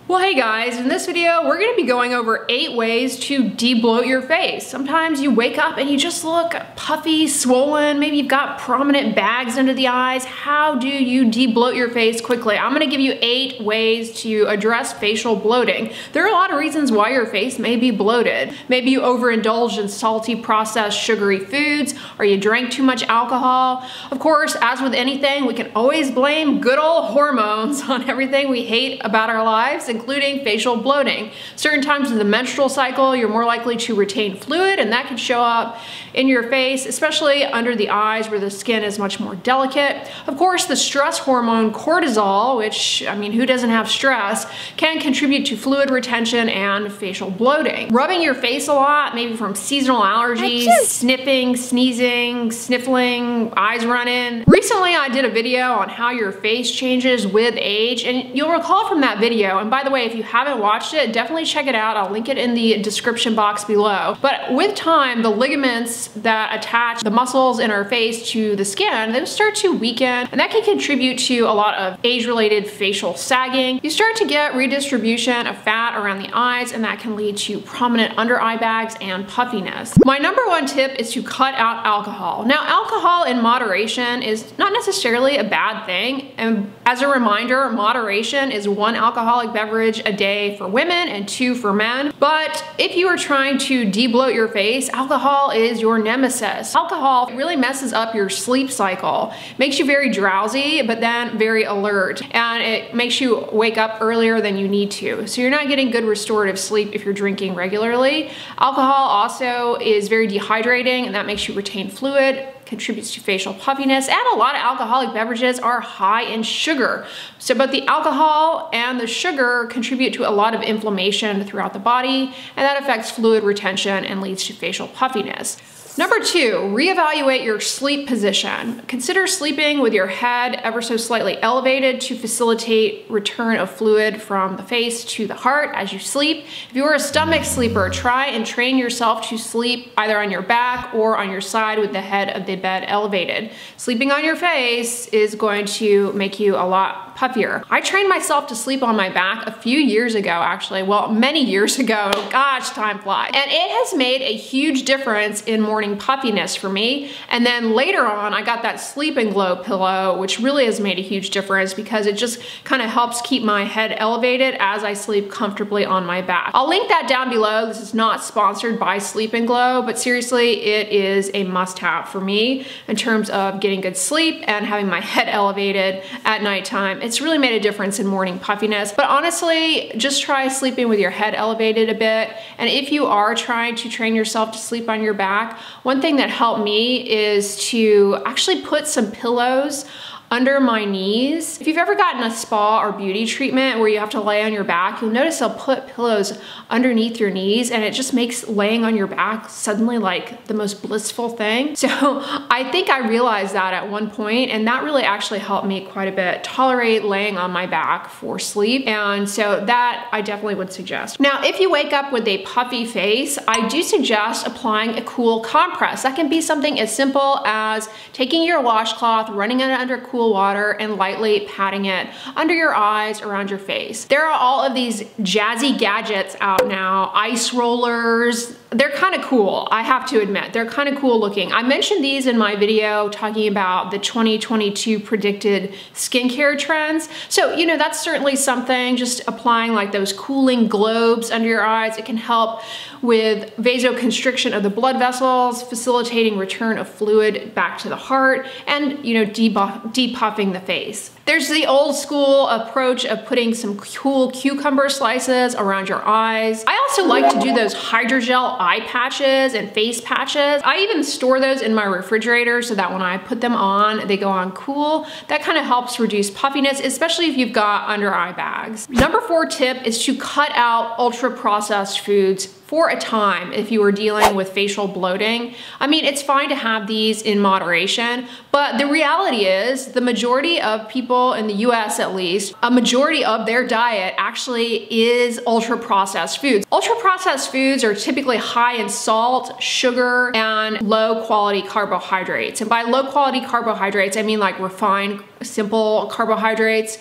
Well, hey guys, in this video, we're gonna be going over 8 ways to de-bloat your face. Sometimes you wake up and you just look puffy, swollen, maybe you've got prominent bags under the eyes. How do you de-bloat your face quickly? I'm gonna give you 8 ways to address facial bloating. There are a lot of reasons why your face may be bloated. Maybe you overindulged in salty, processed, sugary foods, or you drank too much alcohol. Of course, as with anything, we can always blame good old hormones on everything we hate about our lives, including facial bloating. Certain times of the menstrual cycle, you're more likely to retain fluid, and that can show up in your face, especially under the eyes where the skin is much more delicate. Of course, the stress hormone cortisol, which, I mean, who doesn't have stress, can contribute to fluid retention and facial bloating. Rubbing your face a lot, maybe from seasonal allergies, sniffing, sneezing, sniffling, eyes running. Recently, I did a video on how your face changes with age, and you'll recall from that video, and by the way, if you haven't watched it, definitely check it out. I'll link it in the description box below. But with time, the ligaments that attach the muscles in our face to the skin, they start to weaken, and that can contribute to a lot of age-related facial sagging. You start to get redistribution of fat around the eyes, and that can lead to prominent under eye bags and puffiness. My number one tip is to cut out alcohol. Now, alcohol in moderation is not necessarily a bad thing, and as a reminder, moderation is 1 alcoholic beverage a day for women and 2 for men. But if you are trying to de-bloat your face, alcohol is your nemesis. Alcohol really messes up your sleep cycle, makes you very drowsy, but then very alert, and it makes you wake up earlier than you need to. So you're not getting good restorative sleep if you're drinking regularly. Alcohol also is very dehydrating, and that makes you retain fluid, contributes to facial puffiness, and a lot of alcoholic beverages are high in sugar. So both the alcohol and the sugar contribute to a lot of inflammation throughout the body, and that affects fluid retention and leads to facial puffiness. Number 2, reevaluate your sleep position. Consider sleeping with your head ever so slightly elevated to facilitate return of fluid from the face to the heart as you sleep. If you are a stomach sleeper, try and train yourself to sleep either on your back or on your side with the head of the bed elevated. Sleeping on your face is going to make you a lot puffier. I trained myself to sleep on my back a few years ago, actually. Well, many years ago. Gosh, time flies. And it has made a huge difference in morning puffiness for me. And then later on, I got that Sleep and Glow pillow, which really has made a huge difference because it just kind of helps keep my head elevated as I sleep comfortably on my back. I'll link that down below. This is not sponsored by Sleep and Glow, but seriously, it is a must-have for me in terms of getting good sleep and having my head elevated at nighttime. It's really made a difference in morning puffiness, but honestly, just try sleeping with your head elevated a bit. And if you are trying to train yourself to sleep on your back, one thing that helped me is to actually put some pillows under my knees. If you've ever gotten a spa or beauty treatment where you have to lay on your back, you'll notice they'll put pillows underneath your knees, and it just makes laying on your back suddenly like the most blissful thing. So I think I realized that at one point, and that really actually helped me quite a bit tolerate laying on my back for sleep. And so that I definitely would suggest. Now, if you wake up with a puffy face, I do suggest applying a cool compress. That can be something as simple as taking your washcloth, running it under cool water, and lightly patting it under your eyes, around your face. There are all of these jazzy gadgets out now, ice rollers. They're kind of cool, I have to admit. They're kind of cool looking. I mentioned these in my video talking about the 2022 predicted skincare trends. So, you know, that's certainly something, just applying like those cooling globes under your eyes. It can help with vasoconstriction of the blood vessels, facilitating return of fluid back to the heart, and, you know, depuffing the face. There's the old school approach of putting some cool cucumber slices around your eyes. I also like to do those hydrogel eye patches and face patches. I even store those in my refrigerator so that when I put them on, they go on cool. That kind of helps reduce puffiness, especially if you've got under eye bags. Number 4 tip is to cut out ultra-processed foods for a time if you are dealing with facial bloating. I mean, it's fine to have these in moderation, but the reality is the majority of people in the US, at least, a majority of their diet actually is ultra-processed foods. Ultra-processed foods are typically high in salt, sugar, and low-quality carbohydrates. And by low-quality carbohydrates, I mean like refined, simple carbohydrates.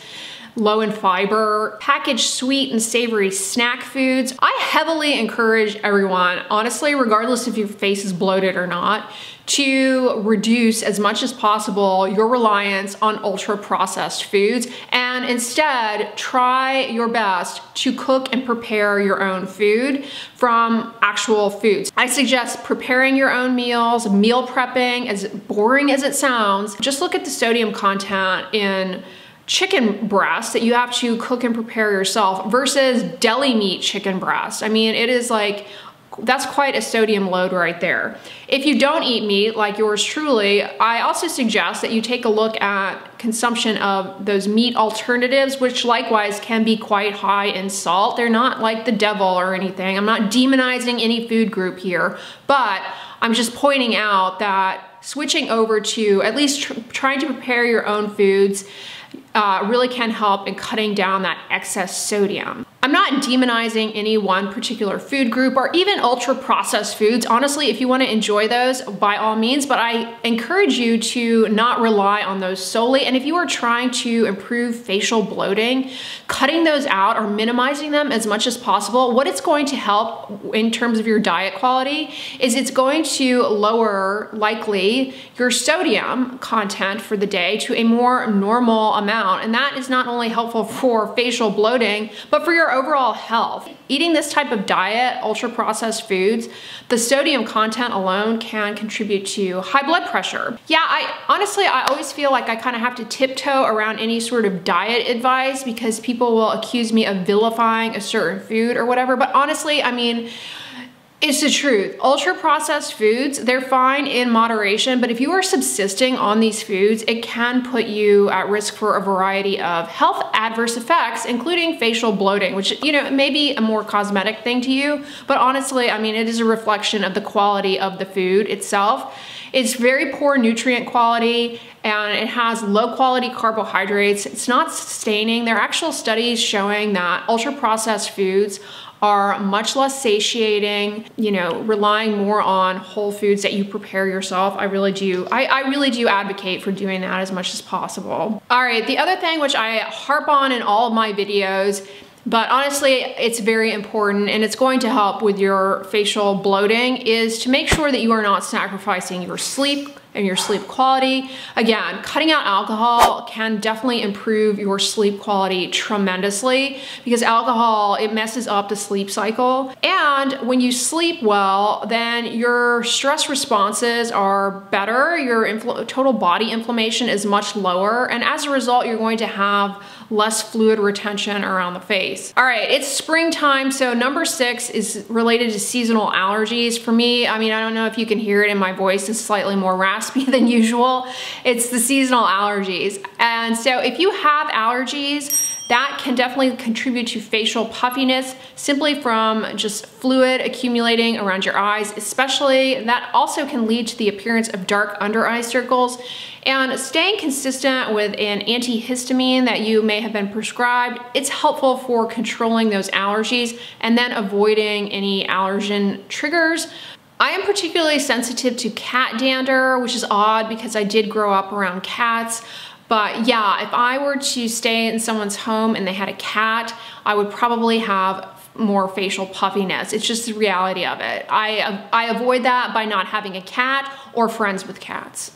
low in fiber, packaged sweet and savory snack foods. I heavily encourage everyone, honestly, regardless if your face is bloated or not, to reduce as much as possible your reliance on ultra processed foods and instead try your best to cook and prepare your own food from actual foods. I suggest preparing your own meals, meal prepping, as boring as it sounds. Just look at the sodium content in chicken breast that you have to cook and prepare yourself versus deli meat chicken breast. I mean, it is like, that's quite a sodium load right there. If you don't eat meat like yours truly, I also suggest that you take a look at consumption of those meat alternatives, which likewise can be quite high in salt. They're not like the devil or anything. I'm not demonizing any food group here, but I'm just pointing out that switching over to at least trying to prepare your own foods really can help in cutting down that excess sodium. I'm not demonizing any one particular food group or even ultra processed foods. Honestly, if you want to enjoy those, by all means, but I encourage you to not rely on those solely. And if you are trying to improve facial bloating, cutting those out or minimizing them as much as possible, what it's going to help in terms of your diet quality is it's going to lower, likely, your sodium content for the day to a more normal amount. And that is not only helpful for facial bloating, but for your overall health. Eating this type of diet, ultra processed foods, the sodium content alone can contribute to high blood pressure. Yeah, I always feel like I kind of have to tiptoe around any sort of diet advice because people will accuse me of vilifying a certain food or whatever. But honestly, I mean, it's the truth. Ultra processed foods, they're fine in moderation, but if you are subsisting on these foods, it can put you at risk for a variety of health adverse effects, including facial bloating, which, you know, may be a more cosmetic thing to you, but honestly, I mean, it is a reflection of the quality of the food itself. It's very poor nutrient quality and it has low quality carbohydrates. It's not sustaining. There are actual studies showing that ultra processed foods are much less satiating, you know, relying more on whole foods that you prepare yourself. I really do advocate for doing that as much as possible. All right, the other thing which I harp on in all of my videos, but honestly, it's very important and it's going to help with your facial bloating, is to make sure that you are not sacrificing your sleep and your sleep quality. Again, cutting out alcohol can definitely improve your sleep quality tremendously because alcohol, it messes up the sleep cycle. And when you sleep well, then your stress responses are better, your total body inflammation is much lower, and as a result, you're going to have less fluid retention around the face. All right, it's springtime, so number 6 is related to seasonal allergies. For me, I mean, I don't know if you can hear it in my voice, it's slightly more raspy than usual. It's the seasonal allergies. And so if you have allergies, that can definitely contribute to facial puffiness simply from just fluid accumulating around your eyes, especially. That also can lead to the appearance of dark under eye circles. And staying consistent with an antihistamine that you may have been prescribed, it's helpful for controlling those allergies and then avoiding any allergen triggers. I am particularly sensitive to cat dander, which is odd because I did grow up around cats. But yeah, if I were to stay in someone's home and they had a cat, I would probably have more facial puffiness. It's just the reality of it. I avoid that by not having a cat or friends with cats.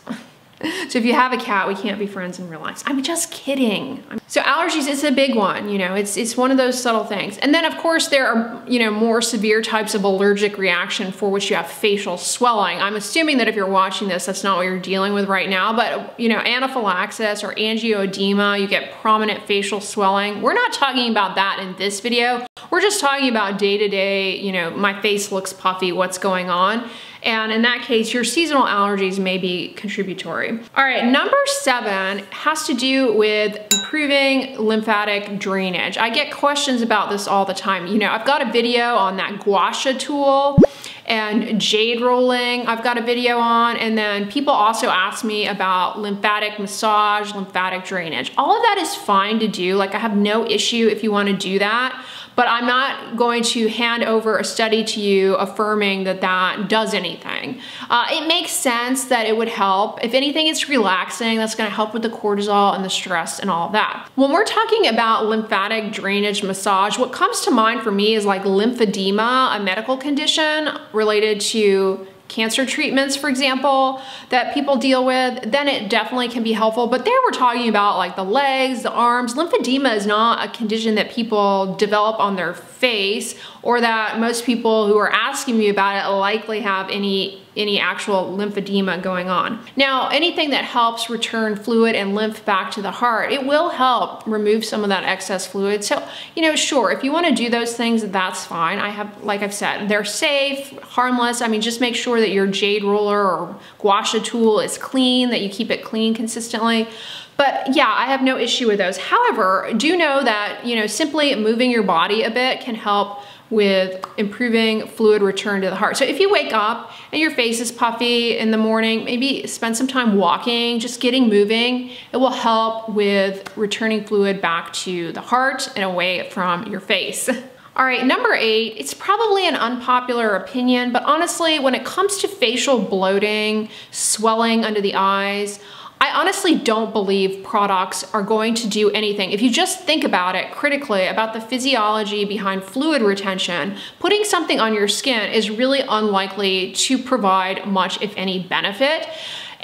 So if you have a cat, we can't be friends in real life. I'm just kidding. So allergies is a big one, you know, it's one of those subtle things. And then of course there are, you know, more severe types of allergic reaction for which you have facial swelling. I'm assuming that if you're watching this, that's not what you're dealing with right now, but you know, anaphylaxis or angioedema, you get prominent facial swelling. We're not talking about that in this video. We're just talking about day-to-day, you know, my face looks puffy, what's going on? And in that case, your seasonal allergies may be contributory. All right, number 7 has to do with improving lymphatic drainage. I get questions about this all the time. You know, I've got a video on that gua sha tool, and jade rolling I've got a video on. And then people also ask me about lymphatic massage, lymphatic drainage. All of that is fine to do. Like, I have no issue if you want to do that, but I'm not going to hand over a study to you affirming that that does anything. It makes sense that it would help. If anything, it's relaxing. That's going to help with the cortisol and the stress and all of that. When we're talking about lymphatic drainage massage, what comes to mind for me is like lymphedema, a medical condition related to cancer treatments, for example, that people deal with. Then it definitely can be helpful. But there we're talking about like the legs, the arms. Lymphedema is not a condition that people develop on their face, or that most people who are asking me about it likely have any actual lymphedema going on. Now, anything that helps return fluid and lymph back to the heart, it will help remove some of that excess fluid. So, you know, sure, if you want to do those things, that's fine. Like I've said, they're safe, harmless. I mean, just make sure that your jade roller or gua sha tool is clean, that you keep it clean consistently. But yeah, I have no issue with those. However, do know that, you know, simply moving your body a bit can help with improving fluid return to the heart. So if you wake up and your face is puffy in the morning, maybe spend some time walking, just getting moving. It will help with returning fluid back to the heart and away from your face. All right, number 8, it's probably an unpopular opinion, but honestly, when it comes to facial bloating, swelling under the eyes, I honestly don't believe products are going to do anything. If you just think about it critically, about the physiology behind fluid retention, putting something on your skin is really unlikely to provide much, if any, benefit.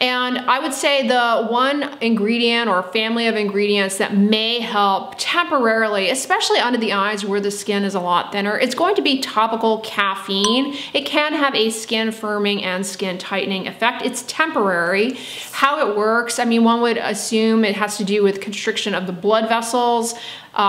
And I would say the one ingredient or family of ingredients that may help temporarily, especially under the eyes where the skin is a lot thinner, it's going to be topical caffeine. It can have a skin firming and skin tightening effect. It's temporary. How it works, I mean, one would assume it has to do with constriction of the blood vessels,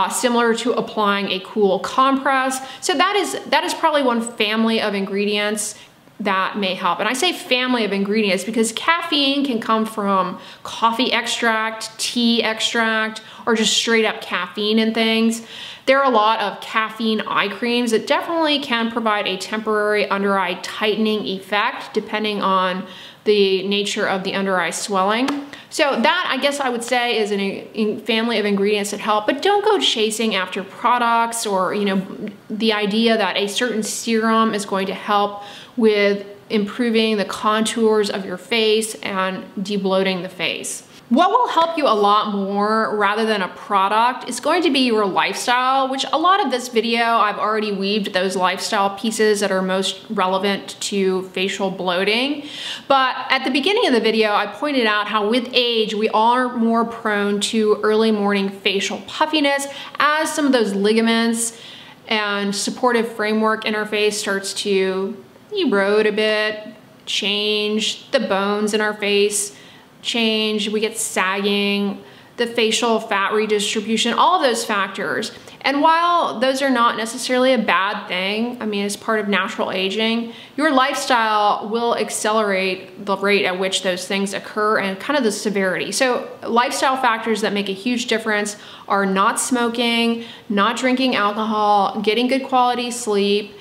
similar to applying a cool compress. So that is probably one family of ingredients that may help. And I say family of ingredients because caffeine can come from coffee extract, tea extract, or just straight up caffeine in things. There are a lot of caffeine eye creams that definitely can provide a temporary under eye tightening effect depending on the nature of the under eye swelling. So that, I guess I would say, is a family of ingredients that help, but don't go chasing after products or, you know, the idea that a certain serum is going to help with improving the contours of your face and debloating the face. What will help you a lot more rather than a product is going to be your lifestyle, which a lot of this video, I've already weaved those lifestyle pieces that are most relevant to facial bloating. But at the beginning of the video, I pointed out how with age, we are more prone to early morning facial puffiness as some of those ligaments and supportive framework in our face starts to erode a bit, change, the bones in our face change, we get sagging, the facial fat redistribution, all of those factors. And while those are not necessarily a bad thing, I mean, as part of natural aging, your lifestyle will accelerate the rate at which those things occur and kind of the severity. So lifestyle factors that make a huge difference are not smoking, not drinking alcohol, getting good quality sleep,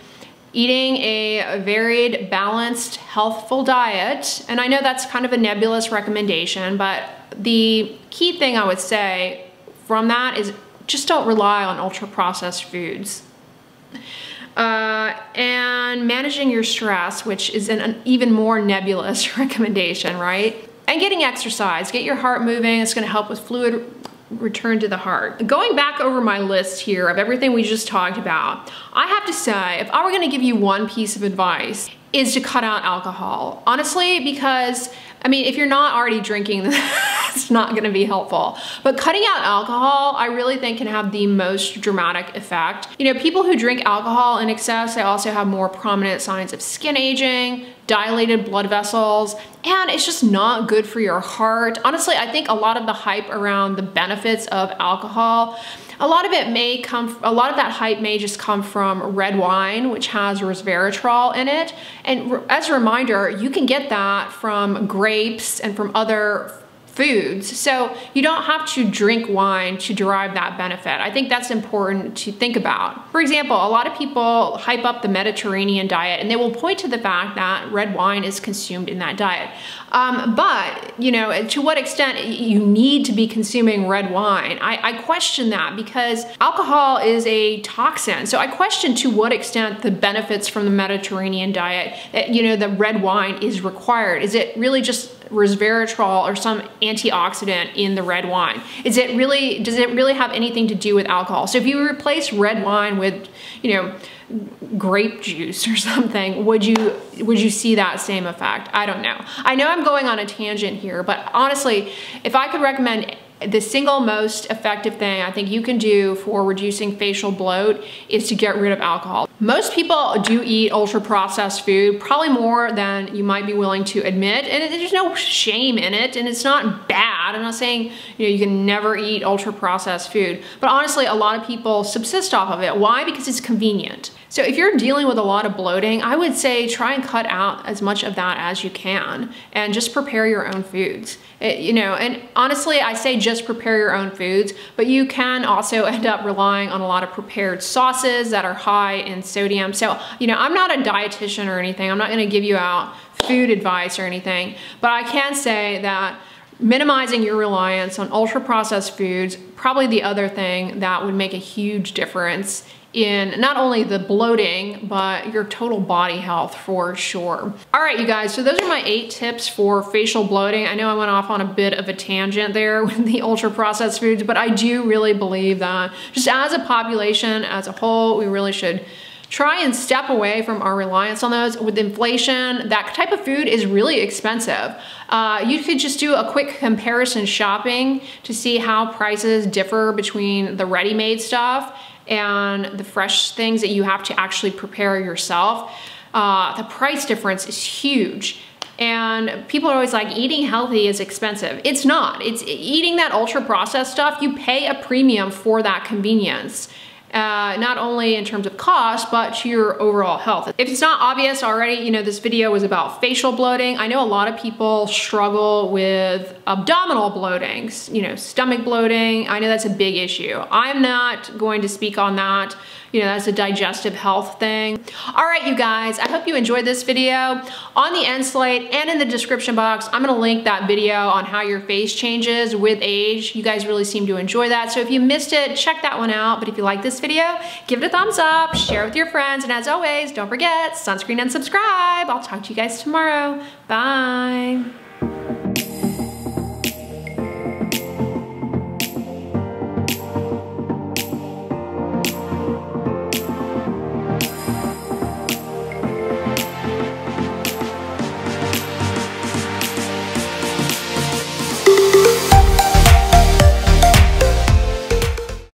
eating a varied, balanced, healthful diet. And I know that's kind of a nebulous recommendation, but the key thing I would say from that is just don't rely on ultra-processed foods. And managing your stress, which is an even more nebulous recommendation, right? And getting exercise, get your heart moving. It's gonna help with fluid return to the heart. Going back over my list here of everything we just talked about, I have to say, if I were gonna give you one piece of advice, is to cut out alcohol. Honestly, because, I mean, if you're not already drinking, it's not gonna be helpful. But cutting out alcohol, I really think can have the most dramatic effect. You know, people who drink alcohol in excess, they also have more prominent signs of skin aging, dilated blood vessels, and it's just not good for your heart. Honestly, I think a lot of the hype around the benefits of alcohol, a lot of that hype may just come from red wine, which has resveratrol in it. And as a reminder, you can get that from grapes and from other foods. So you don't have to drink wine to derive that benefit. I think that's important to think about. For example, a lot of people hype up the Mediterranean diet and they will point to the fact that red wine is consumed in that diet. But, you know, to what extent you need to be consuming red wine, I question that, because alcohol is a toxin. So I question to what extent the benefits from the Mediterranean diet, that, you know, the red wine is required. Is it really just resveratrol or some antioxidant in the red wine? Does it really have anything to do with alcohol? So if you replace red wine with, you know, grape juice or something, would you see that same effect? I don't know. I know I'm going on a tangent here, but honestly, if I could recommend the single most effective thing I think you can do for reducing facial bloat is to get rid of alcohol. Most people do eat ultra processed food, probably more than you might be willing to admit, and there's no shame in it, and it's not bad. I'm not saying, you know, you can never eat ultra processed food, but honestly, a lot of people subsist off of it. Why? Because it's convenient. So if you're dealing with a lot of bloating, I would say try and cut out as much of that as you can and just prepare your own foods. You know, and honestly, I say just prepare your own foods, but you can also end up relying on a lot of prepared sauces that are high in sodium. So, you know, I'm not a dietitian or anything. I'm not going to give you out food advice or anything, but I can say that minimizing your reliance on ultra processed foods, probably the other thing that would make a huge difference in not only the bloating, but your total body health for sure. All right, you guys, so those are my 8 tips for facial bloating. I know I went off on a bit of a tangent there with the ultra processed foods, but I do really believe that just as a population as a whole, we really should try and step away from our reliance on those. With inflation, that type of food is really expensive. You could just do a quick comparison shopping to see how prices differ between the ready-made stuff and the fresh things that you have to actually prepare yourself. The price difference is huge. And people are always like, eating healthy is expensive. It's not. It's eating that ultra processed stuff, you pay a premium for that convenience. Not only in terms of cost, but to your overall health. If it's not obvious already, you know, this video was about facial bloating. I know a lot of people struggle with abdominal bloating, you know, stomach bloating. I know that's a big issue. I'm not going to speak on that. You know, that's a digestive health thing. All right, you guys, I hope you enjoyed this video. On the end slate and in the description box, I'm gonna link that video on how your face changes with age. You guys really seem to enjoy that. So if you missed it, check that one out. But if you like this video, give it a thumbs up, share it with your friends. And as always, don't forget, sunscreen and subscribe. I'll talk to you guys tomorrow. Bye.